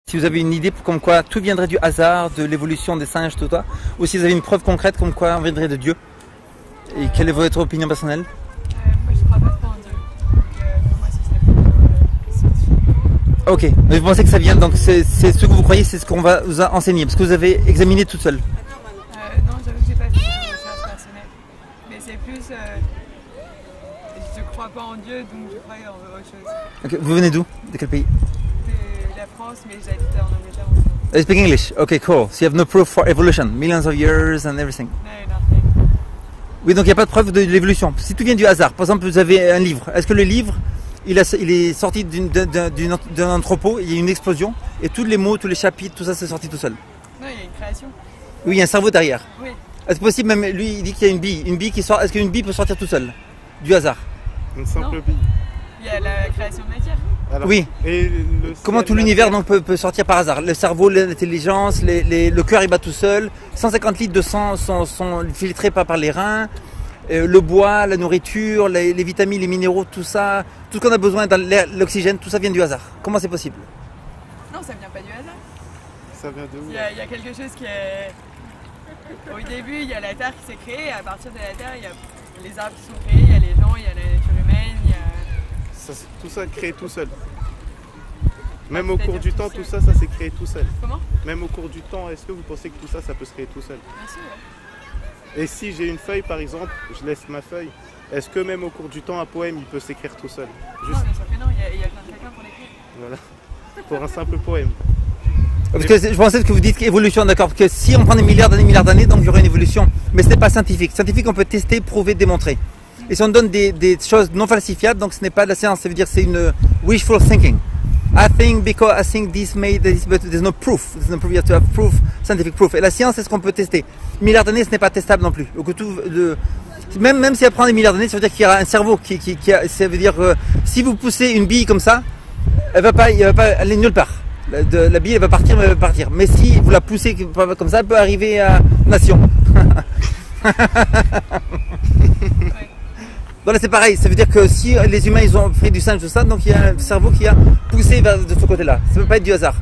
Si vous avez une idée comme quoi tout viendrait du hasard, de l'évolution des singes, tout ça, ou si vous avez une preuve concrète comme quoi on viendrait de Dieu, et quelle est votre opinion personnelle? Moi je crois pas trop en Dieu, donc pour moi ce serait scientifique. Ok, mais vous pensez que ça vient, donc c'est ce que vous croyez, c'est ce qu'on va vous enseigner, parce que vous avez examiné toute seule. Non, j'avoue que j'ai pas fait de recherche personnelle, mais c'est plus, je crois pas en Dieu, donc je crois en autre chose. Okay. Vous venez d'où? De quel pays? De la France, mais j'habite en Angleterre aussi. I speak English. Okay, cool. So you have no proof for evolution, millions of years and everything. No, nothing. Oui, donc il n'y a pas de preuve de l'évolution. Si tout vient du hasard, par exemple, vous avez un livre. Est-ce que le livre, il est sorti d'un entrepôt, il y a une explosion, et tous les mots, tous les chapitres, tout ça, c'est sorti tout seul? Non, il y a une création. Oui, il y a un cerveau derrière. Oui. Est-ce possible, même lui, il dit qu'il y a une bille qui sort. Est-ce qu'une bille peut sortir tout seul? Du hasard? Une simple Non. bille. Il y a la création de matière. Alors, Oui. Et Comment tout l'univers donc peut sortir par hasard? Le cerveau, l'intelligence, le cœur il bat tout seul, 150 litres de sang sont filtrés par les reins, le bois, la nourriture, les vitamines, les minéraux, tout ça, tout ce qu'on a besoin dans l'air, l'oxygène, tout ça vient du hasard. Comment c'est possible? Non, ça vient pas du hasard. Ça vient de où? Il y a quelque chose qui est... Au début, il y a la Terre qui s'est créée, et à partir de la Terre, il y a les arbres qui sont créés, il y a les gens, il y a la nature humaine, il y a... Tout ça créé tout seul. Même au cours du temps, tout ça s'est créé tout seul. Comment? Même au cours du temps, est-ce que vous pensez que tout ça peut se créer tout seul? Bien sûr, ouais. Et si j'ai une feuille par exemple, je laisse ma feuille, est-ce que même au cours du temps, un poème, il peut s'écrire tout seul? Non, bien sûr que non, il y a plein de quelqu'un pour l'écrire. Voilà. Pour un simple poème. Parce que je pensais que vous dites évolution, d'accord, parce que si on prend des milliards d'années, donc il y aura une évolution. Mais ce n'est pas scientifique. Scientifique, on peut tester, prouver, démontrer. Et si on donne des choses non falsifiables, donc ce n'est pas de la science, ça veut dire c'est une wishful thinking. I think because I think this made this, but there's no proof. There's no proof. You have to have proof, scientific proof. Et la science, c'est ce qu'on peut tester. Milliards d'années, ce n'est pas testable non plus. Donc même si elle prend des milliards d'années, ça veut dire qu'il y aura un cerveau ça veut dire si vous poussez une bille comme ça, elle va pas aller nulle part. La bille, elle va partir, mais elle va partir. Mais si vous la poussez comme ça, elle peut arriver à nation. Voilà, c'est pareil, ça veut dire que si les humains ils ont pris du singe, tout ça, donc il y a un cerveau qui a poussé vers de ce côté-là. Ça ne peut pas être du hasard.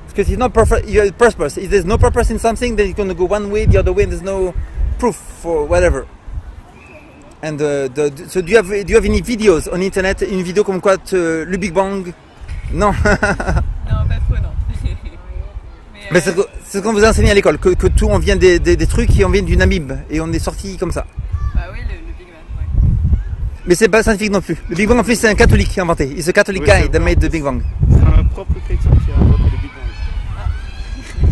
Parce que sinon, you have purpose. If there's no purpose in something, then it's going to go one way, the other way, and there's no proof for whatever. And so do you have any videos on internet, une vidéo comme quoi le Big Bang? Non. Non, pas trop, non. Mais c'est ce qu'on vous a enseigné à l'école, que tout on vient des trucs qui on vient d'une amibe et on est sorti comme ça. Bah oui, le Big Bang, ouais. Mais c'est pas scientifique non plus. Le Big Bang en plus c'est un catholique qui a inventé. It's a Catholic guy that made the Big Bang. C'est un propre chrétien qui a inventé le Big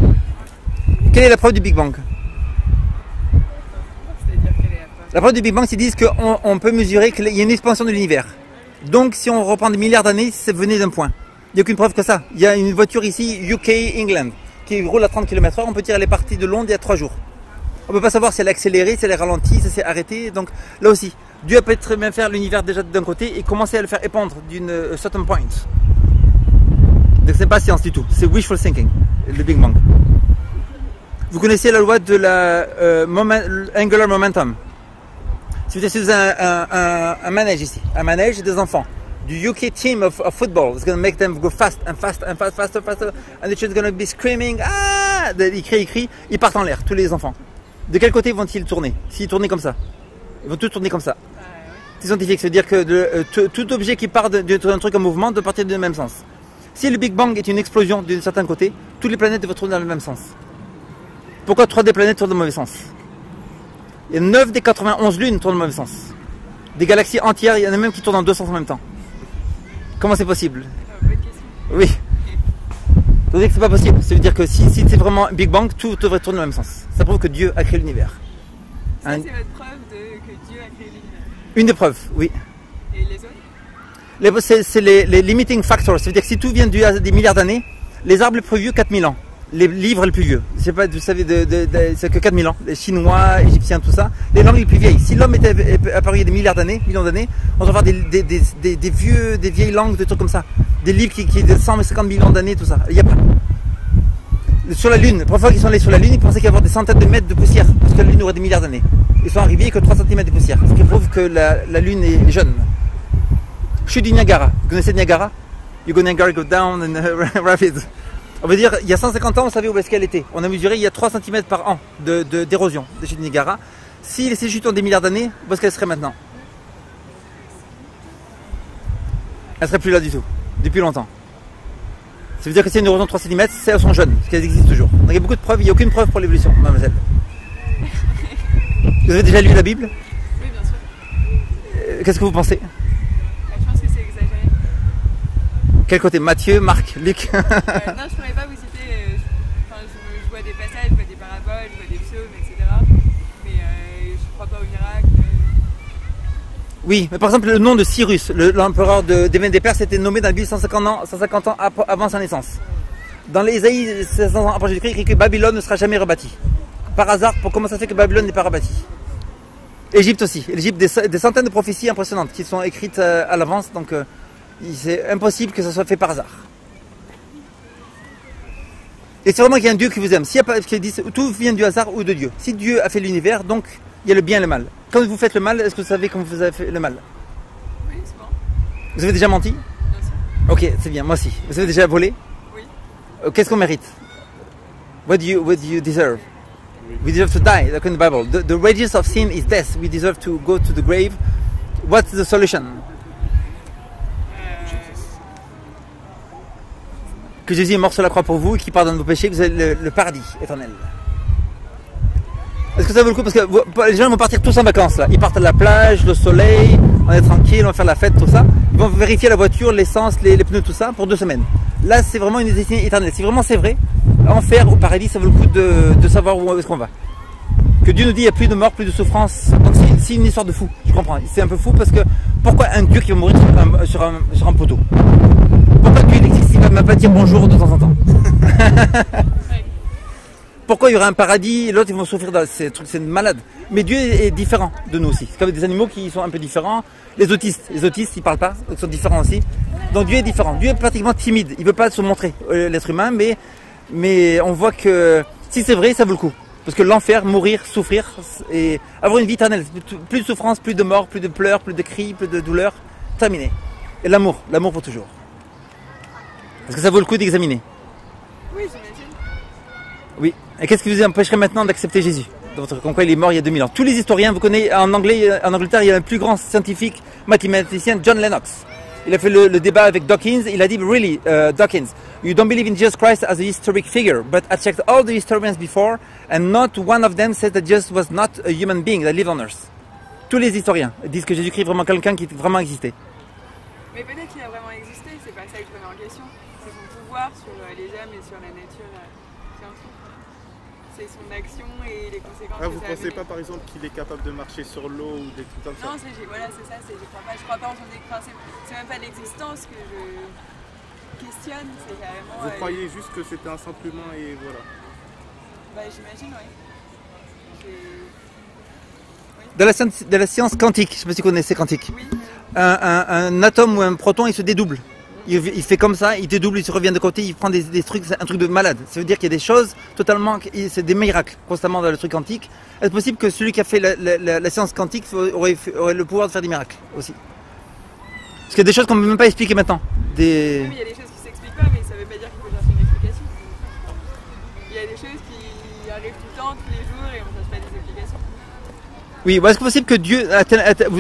Bang. Quelle est la preuve du Big Bang? C'est-à-dire quelle est la preuve? La preuve du Big Bang, c'est qu'ils qu'on peut mesurer qu'il y a une expansion de l'univers. Donc si on reprend des milliards d'années, ça venait d'un point. Il n'y a aucune preuve que ça. Il y a une voiture ici, UK, England, qui roule à 30 km/h. On peut dire elle est partie de Londres il y a 3 jours. On ne peut pas savoir si elle a accéléré, si elle a ralenti, si elle s'est arrêtée. Donc là aussi, Dieu peut très bien faire l'univers déjà d'un côté et commencer à le faire épandre d'une certain point. Donc c'est pas science du tout, c'est wishful thinking, le Big Bang. Vous connaissez la loi de la angular momentum. Si vous avez un manège ici, un manège des enfants, du UK team of football, it's going to make them go fast and fast and fast, faster, faster, and the children are going to be screaming, ah! Ils crient, ils partent en l'air, tous les enfants. De quel côté vont-ils tourner? S'ils tournaient comme ça, ils vont tous tourner comme ça. C'est scientifique, ça veut dire que tout objet qui part d'un truc en mouvement doit partir du même sens. Si le Big Bang est une explosion d'un certain côté, toutes les planètes doivent tourner dans le même sens. Pourquoi 3 des planètes tournent dans le mauvais sens? Il y a 9 des 91 lunes tournent dans le mauvais sens. Des galaxies entières, il y en a même qui tournent dans 2 sens en même temps. Comment c'est possible? Bonne question. Oui. Ça veut dire que c'est pas possible. Ça veut dire que si c'est vraiment Big Bang, tout devrait tourner dans le même sens. Ça prouve que Dieu a créé l'univers. Ça, c'est votre preuve que Dieu a créé l'univers. Une des preuves, oui. Et les autres? C'est les limiting factors. Ça veut dire que si tout vient des milliards d'années, les arbres les plus vieux, 4000 ans. Les livres les plus vieux, je sais pas, vous savez, c'est que 4000 ans. Les Chinois, Égyptiens, tout ça. Les langues les plus vieilles. Si l'homme était apparu il y a des millions d'années, on doit avoir des vieilles langues, des trucs comme ça. Des livres qui de 150 millions d'années, tout ça. Il n'y a pas. Sur la Lune, pour fois qu'ils sont allés sur la Lune, ils pensaient qu'il y avait des centaines de mètres de poussière, parce que la Lune aurait des milliards d'années. Ils sont arrivés que 3 cm de poussière, ce qui prouve que la Lune est jeune. Chute du Niagara. Vous connaissez le Niagara? You go Niagara, go down and rapids. On va dire, il y a 150 ans, on savait où est-ce qu'elle était. On a mesuré, il y a 3 cm par an d'érosion de chute du Niagara. Si ces chutes ont des milliards d'années, où est-ce qu'elle serait maintenant? Elle serait plus là du tout, depuis longtemps. Ça veut dire que s'il y a une érosion de 3 cm, elles sont jeunes, parce qu'elles existent toujours. Donc il y a beaucoup de preuves, il n'y a aucune preuve pour l'évolution, mademoiselle. Vous avez déjà lu la Bible? Oui, bien sûr. Qu'est-ce que vous pensez? Je pense que c'est exagéré. Quel côté? Matthieu, Marc, Luc? Non, je ne pourrais pas vous citer. Je vois des passages, je vois des paraboles, je vois des psaumes, etc. Mais je ne crois pas au miracle. Oui, mais par exemple, le nom de Cyrus, l'empereur des Médès-Perses, était nommé dans la Bible 150 ans avant sa naissance. Dans les Ésaïe, 500 ans après Jésus-Christ, il écrit que Babylone ne sera jamais rebâtie. Par hasard, comment ça se fait que Babylone n'est pas rebâtie? Égypte aussi. Égypte, des centaines de prophéties impressionnantes qui sont écrites à l'avance, donc c'est impossible que ça soit fait par hasard. Et c'est vraiment qu'il y a un Dieu qui vous aime. S'il y a pas, qui dit tout vient du hasard ou de Dieu. Si Dieu a fait l'univers, donc il y a le bien et le mal. Quand vous faites le mal, est-ce que vous savez comment vous avez fait le mal? Oui, c'est bon. Vous avez déjà menti? Bien sûr. Ok, c'est bien, moi aussi. Vous avez déjà volé? Oui. Qu'est-ce qu'on mérite? What do you deserve? We deserve to die, like in the Bible. The wages of sin is death. We deserve to go to the grave. What's the solution? Que Jésus est mort sur la croix pour vous et qu'il pardonne vos péchés, que vous avez le paradis éternel. Est-ce que ça vaut le coup? Parce que les gens vont partir tous en vacances là. Ils partent à la plage, le soleil, on est tranquille, on va faire la fête, tout ça. Ils vont vérifier la voiture, l'essence, les pneus, tout ça pour 2 semaines. Là, c'est vraiment une destinée éternelle. Si vraiment c'est vrai, enfer ou paradis, ça vaut le coup de savoir où est-ce qu'on va. Que Dieu nous dit il n'y a plus de mort, plus de souffrance. Donc c'est une histoire de fou, je comprends. C'est un peu fou parce que pourquoi un Dieu qui va mourir sur un poteau? Pourquoi Dieu existe? Il ne va même pas dire bonjour de temps en temps. Pourquoi il y aura un paradis et l'autre ils vont souffrir dans ces trucs, c'est malade. Mais Dieu est différent de nous aussi. C'est comme des animaux qui sont un peu différents. Les autistes ils parlent pas, ils sont différents aussi. Donc Dieu est différent. Dieu est pratiquement timide. Il veut pas se montrer, l'être humain, mais on voit que si c'est vrai, ça vaut le coup. Parce que l'enfer, mourir, souffrir et avoir une vie éternelle, plus de souffrance, plus de mort, plus de pleurs, plus de cris, plus de douleurs, terminé. Et l'amour pour toujours. Est-ce que ça vaut le coup d'examiner? Oui, j'imagine. Oui. Et qu'est-ce qui vous empêcherait maintenant d'accepter Jésus? Comme quoi il est mort il y a 2000 ans. Tous les historiens, vous connaissez, en Angleterre, il y a le plus grand scientifique mathématicien, John Lennox. Il a fait le débat avec Dawkins. Il a dit, really, Dawkins, you don't believe in Jesus Christ as a historic figure, but I checked all the historians before, and not one of them said that Jesus was not a human being that lived on earth. Tous les historiens disent que Jésus-Christ est vraiment quelqu'un qui vraiment existé. Mais peut-être qu'il a vraiment existé, c'est pas ça que je remets en question. C'est son pouvoir sur les hommes et sur la nature scientifique. C'est son action et les conséquences. Vous pensez pas par exemple qu'il est capable de marcher sur l'eau ou des trucs comme ça? Non, voilà, c'est ça, je crois pas en son existence. C'est même pas l'existence que je questionne, c'est carrément. Vous croyez juste que c'était un simple humain et voilà? Bah j'imagine, oui. De la science quantique, je ne sais pas si vous connaissez quantique. Oui. Un atome ou un proton, il se dédouble. Il fait comme ça, il dédouble, il se revient de côté, il prend des trucs, c'est un truc de malade. Ça veut dire qu'il y a des choses totalement, c'est des miracles constamment dans le truc quantique. Est-ce possible que celui qui a fait la science quantique aurait le pouvoir de faire des miracles aussi? Parce qu'il y a des choses qu'on ne peut même pas expliquer maintenant. Oui, mais il y a des choses qui ne s'expliquent pas, mais ça ne veut pas dire qu'il faut chercher une explication. Il y a des choses qui arrivent tout le temps, tous les jours, et on ne cherche pas des explications. Oui, est-ce que c'est possible que Dieu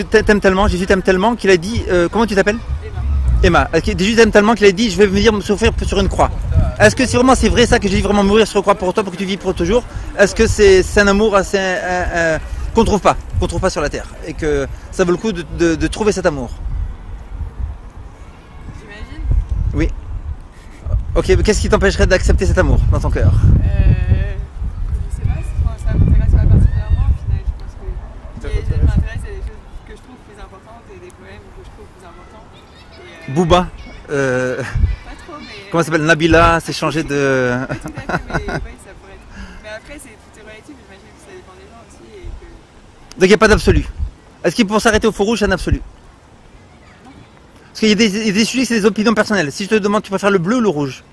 t'aime tellement, Jésus t'aime tellement qu'il a dit, comment tu t'appelles? Emma, Jésus t'aime tellement qu'il a dit, je vais venir me souffrir sur une croix. Est-ce que vraiment c'est vrai ça que Jésus vraiment mourir sur une croix pour toi, pour que tu vives pour toujours? Est-ce que c'est un amour assez qu'on trouve pas sur la terre, et que ça vaut le coup de trouver cet amour? J'imagine. Oui. Ok, qu'est-ce qui t'empêcherait d'accepter cet amour dans ton cœur? Je sais pas, ça m'intéresse pas particulièrement au final. Je pense que je m'intéresse à des choses que je trouve plus importantes et des poèmes que je trouve plus importants. Booba, pas trop, mais. comment ça s'appelle? Nabila, s'est changé de. Pas tout à fait, mais oui, ça pourrait être. Mais après, tout est relatif, j'imagine que ça dépend des gens aussi. Et que... Donc il n'y a pas d'absolu. Est-ce qu'il faut s'arrêter au feu rouge, c'est un absolu? Parce qu'il y a des sujets, c'est des opinions personnelles. Si je te demande, tu préfères le bleu ou le rouge?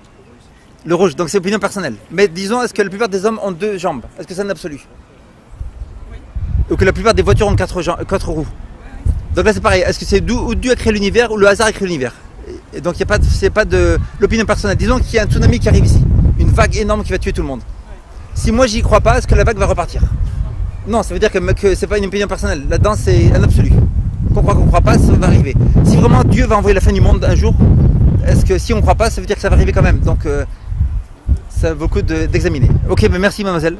Le rouge, donc c'est opinion personnelle. Mais disons, est-ce que la plupart des hommes ont 2 jambes? Est-ce que c'est un absolu? Oui. Ou que la plupart des voitures ont 4 roues? Donc là c'est pareil, est-ce que c'est Dieu a créé l'univers ou le hasard a créé l'univers? Et donc c'est pas de l'opinion personnelle. Disons qu'il y a un tsunami qui arrive ici. vague énorme qui va tuer tout le monde. Si moi j'y crois pas, est-ce que la vague va repartir? Non, ça veut dire que c'est pas une opinion personnelle. Là-dedans, c'est un absolu. Qu'on croit pas, ça va arriver. Si vraiment Dieu va envoyer la fin du monde un jour, est-ce que si on croit pas, ça veut dire que ça va arriver quand même. Donc ça vaut le coup d'examiner. Ok, ben merci mademoiselle.